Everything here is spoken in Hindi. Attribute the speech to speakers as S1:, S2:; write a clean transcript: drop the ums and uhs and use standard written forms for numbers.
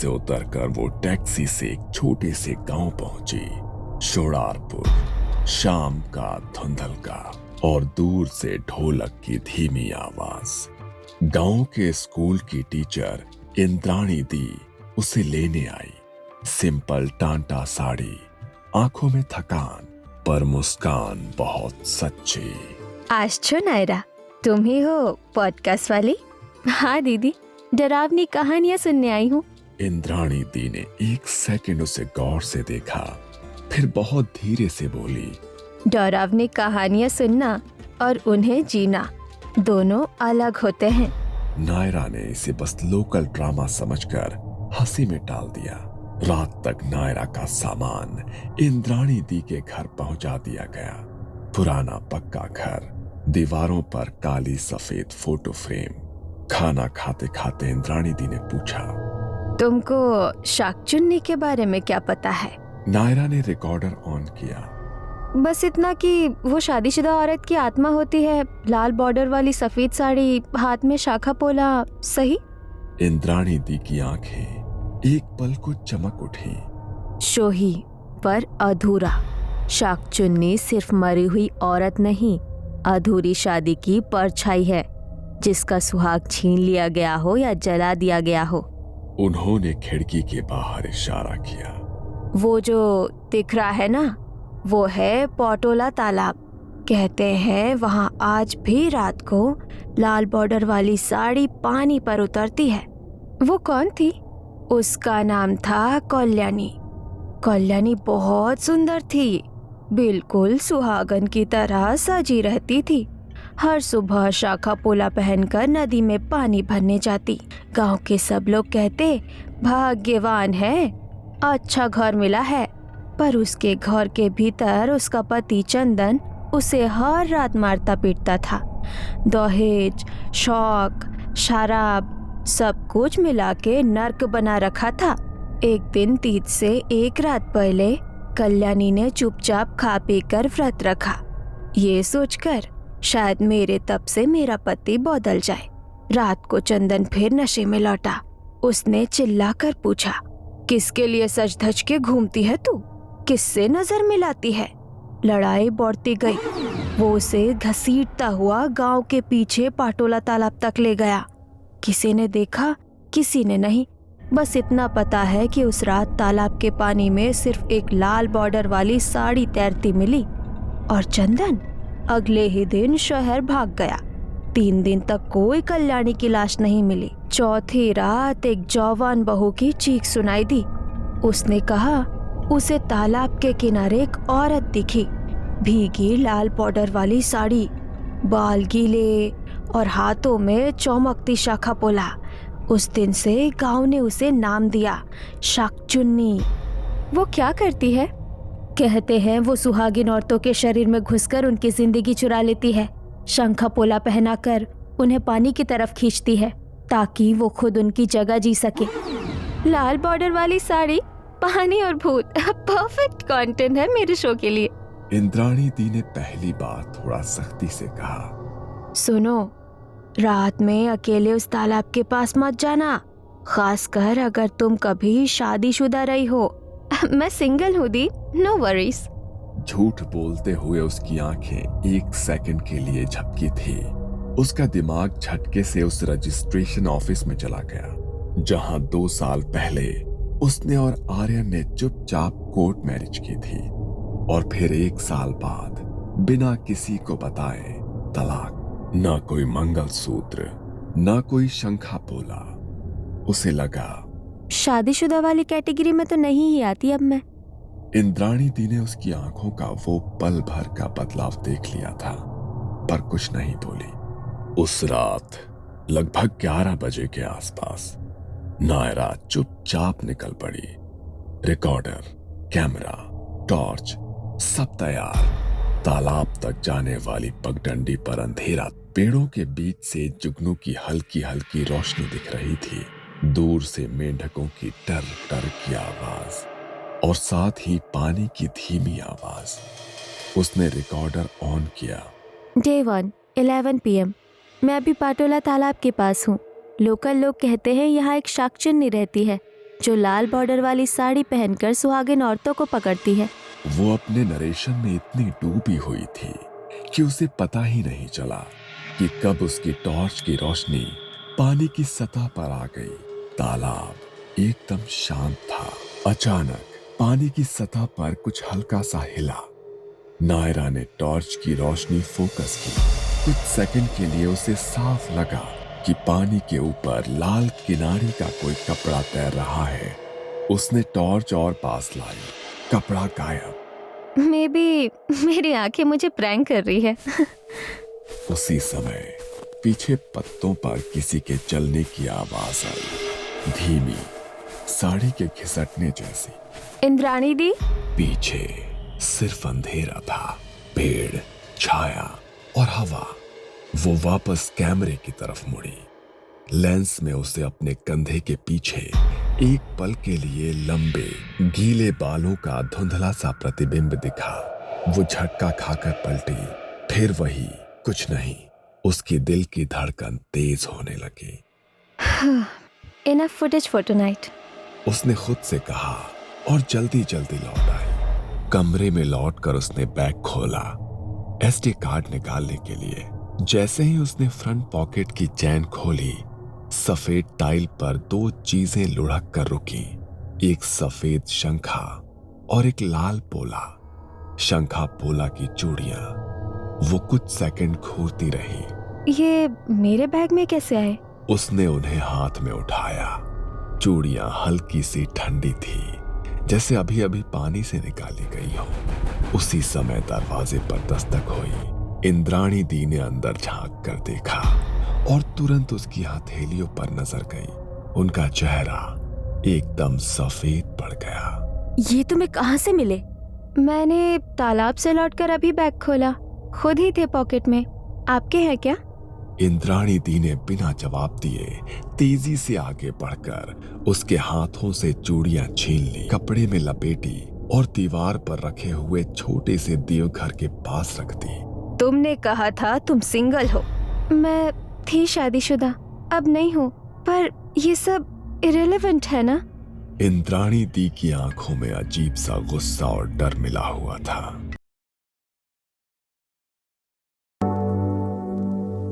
S1: से उतरकर वो टैक्सी से एक छोटे से गांव पहुंची। शोड़ारपुर, शाम का धुंधलका और दूर से ढोलक की धीमी आवाज। गांव के स्कूल की टीचर इंद्राणी दी उसे लेने आई। सिंपल टांटा साड़ी, आंखों में थकान पर मुस्कान बहुत सच्ची।
S2: आश्चो नायरा, तुम ही हो पॉडकास्ट वाली? हाँ दीदी, डरावनी कहानियां सुनने आई हूँ।
S1: इंद्राणी दी ने एक सेकंड उसे गौर से देखा, फिर बहुत धीरे से बोली,
S2: डरावनी कहानियां सुनना और उन्हें जीना दोनों अलग होते हैं।
S1: नायरा ने इसे बस लोकल ड्रामा समझकर हंसी में टाल दिया। रात तक नायरा का सामान इंद्राणी दी के घर पहुंचा दिया गया। पुराना पक्का घर, दीवारों पर काली सफेद फोटो फ्रेम। खाना खाते खाते इंद्राणी दी ने पूछा,
S2: तुमको शाकचुन्नी के बारे में क्या पता है?
S1: नायरा ने रिकॉर्डर ऑन किया।
S2: बस इतना कि वो शादीशुदा औरत की आत्मा होती है, लाल बॉर्डर वाली सफेद साड़ी, हाथ में शाखा पोला, सही?
S1: इंद्राणी दी की आंखें एक पल को चमक उठी।
S2: शोही पर अधूरा। शाकचुन्नी सिर्फ मरी हुई औरत नहीं, अधूरी शादी की परछाई है, जिसका सुहाग छीन लिया गया हो या जला दिया गया हो।
S1: उन्होंने खिड़की के बाहर इशारा किया।
S2: वो जो दिख रहा है ना, वो है पोटोला तालाब। कहते हैं वहाँ आज भी रात को लाल बॉर्डर वाली साड़ी पानी पर उतरती है। वो कौन थी? उसका नाम था कल्याणी। कल्याणी बहुत सुंदर थी, बिल्कुल सुहागन की तरह सजी रहती थी। हर सुबह शाखा पोला पहनकर नदी में पानी भरने जाती। गांव के सब लोग कहते, भाग्यवान है, अच्छा घर मिला है। पर उसके घर के भीतर उसका पति चंदन उसे हर रात मारता पीटता था। दहेज, शौक, शराब, सब कुछ मिला के नर्क बना रखा था। एक दिन तीज से एक रात पहले कल्याणी ने चुपचाप खा पी कर व्रत रखा, ये सोचकर शायद मेरे तप से मेरा पति बदल जाए। रात को चंदन फिर नशे में लौटा। उसने चिल्लाकर पूछा, किसके लिए सज धज के घूमती है तू? किससे नजर मिलाती है? लड़ाई बढ़ती गई। वो उसे घसीटता हुआ गांव के पीछे पाटोला तालाब तक ले गया। किसी ने देखा, किसी ने नहीं। बस इतना पता है कि उस रात तालाब के पानी में सिर्फ एक लाल बॉर्डर वाली साड़ी तैरती मिली और चंदन अगले ही दिन शहर भाग गया। 3 दिन तक कोई कल्याणी की लाश नहीं मिली। चौथी रात एक जवान बहू की चीख सुनाई दी। उसने कहा उसे तालाब के किनारे एक औरत दिखी, भीगी लाल बॉर्डर वाली साड़ी, बाल गीले और हाथों में चमकती शाखा पोला। उस दिन से गांव ने उसे नाम दिया, शाकचुन्नी। वो क्या करती है? कहते हैं वो सुहागिन औरतों के शरीर में घुसकर उनकी जिंदगी चुरा लेती है। शंखा पोला पहनाकर उन्हें पानी की तरफ खींचती है ताकि वो खुद उनकी जगह जी सके। लाल बॉर्डर वाली साड़ी, पानी और भूत, परफेक्ट कंटेंट है मेरे शो के लिए।
S1: इंद्राणी दी ने पहली बार थोड़ा सख्ती से कहा,
S2: सुनो, रात में अकेले उस तालाब के पास मत जाना, खासकर अगर तुम कभी शादीशुदा रही हो। मैं सिंगल हूँ दी, नो वरीज।
S1: झूठ बोलते हुए उसकी आंखें एक सेकंड के लिए झपकी थी। उसका दिमाग झटके से उस रजिस्ट्रेशन ऑफिस में चला गया जहां 2 साल पहले उसने और आर्यन ने चुपचाप कोर्ट मैरिज की थी, और फिर 1 साल बाद बिना किसी को बताए तलाक। ना कोई मंगलसूत्र, ना कोई शंखा पोला। उसे लगा
S2: शादीशुदा वाली कैटेगरी में तो नहीं ही आती अब मैं।
S1: इंद्राणी दी ने उसकी आंखों का वो पल भर का बदलाव देख लिया था, पर कुछ नहीं बोली। उस रात लगभग 11 बजे के आसपास नायरा चुपचाप निकल पड़ी। रिकॉर्डर, कैमरा, टॉर्च, सब तैयार। तालाब तक जाने वाली पगडंडी पर अंधेरा। पेड़ों के बीच से जुगनू की हल्की हल्की रोशनी दिख रही थी। दूर से मेंढकों की टर टर की आवाज और साथ ही पानी की धीमी आवाज। उसने रिकॉर्डर ऑन किया।
S2: Day 1, 11 PM। मैं अभी पाटोला तालाब के पास हूँ। लोकल लोग कहते हैं यहाँ एक शाकचुन्नी रहती है, जो लाल बॉर्डर वाली साड़ी पहनकर सुहागिन औरतों को पकड़ती है।
S1: वो अपने नरेशन में इतनी डूबी हुई थी कि उसे पता ही नहीं चला कि कब उसकी टॉर्च की रोशनी पानी की सतह पर आ गई। तालाब एकदम शांत था। अचानक पानी की सतह पर कुछ हल्का सा हिला। नायरा ने टॉर्च की रोशनी फोकस की। कुछ सेकंड के लिए उसे साफ लगा कि पानी के ऊपर लाल किनारे का कोई कपड़ा तैर रहा है। उसने टॉर्च और पास लाई। कपड़ा गायब।
S2: मे बी मेरी आंखें मुझे प्रैंक कर रही है।
S1: उसी समय पीछे पत्तों पर किसी के चलने की आवाज आई, धीमी, साड़ी के घिसटने जैसी।
S2: इंद्राणी दी।
S1: पीछे सिर्फ अंधेरा था, पेड़, छाया और हवा। वो वापस कैमरे की तरफ मुड़ी। लेंस में उसे अपने कंधे के पीछे एक पल के लिए लंबे गीले बालों का धुंधला सा प्रतिबिंब दिखा। वो झटका खाकर पलटी। फिर वही कुछ नहीं। उसकी दिल की धड़कन तेज होने लगी।
S2: इनफ फुटेज फॉर टुनाइट,
S1: उसने खुद से कहा और जल्दी जल्दी लौट आई। कमरे में लौटकर उसने बैग खोला, एसडी कार्ड निकालने के लिए। जैसे ही उसने फ्रंट पॉकेट की चैन खोली, सफेद टाइल पर दो चीजें लुढ़क कर रुकी। एक सफेद शंखा और एक लाल पोला। शंखा पोला की चूड़ियां। वो कुछ सेकंड घूरती रही।
S2: ये मेरे बैग में कैसे आए?
S1: उसने उन्हें हाथ में उठाया। चूड़ियां हल्की सी ठंडी थी, जैसे अभी अभी पानी से निकाली गई हो। उसी समय दरवाजे पर दस्तक हुई। इंद्राणी दी ने अंदर झांक कर देखा और तुरंत उसकी हथेलियों पर नजर गई। उनका चेहरा एकदम सफेद पड़ गया।
S2: ये तुम्हें कहाँ से मिले? मैंने तालाब से लौटकर अभी बैग खोला, खुद ही थे पॉकेट में। आपके हैं क्या?
S1: इंद्राणी दी ने बिना जवाब दिए तेजी से आगे बढ़कर उसके हाथों से चूड़ियां छीन ली, कपड़े में लपेटी और दीवार पर रखे हुए छोटे से देवघर के पास रख दी।
S2: तुमने कहा था तुम सिंगल हो। मैं थी शादीशुदा, अब नहीं हूँ, पर ये सब इरेलेवेंट है ना?
S1: इंद्राणी दी की आंखों में अजीब सा गुस्सा और डर मिला हुआ था।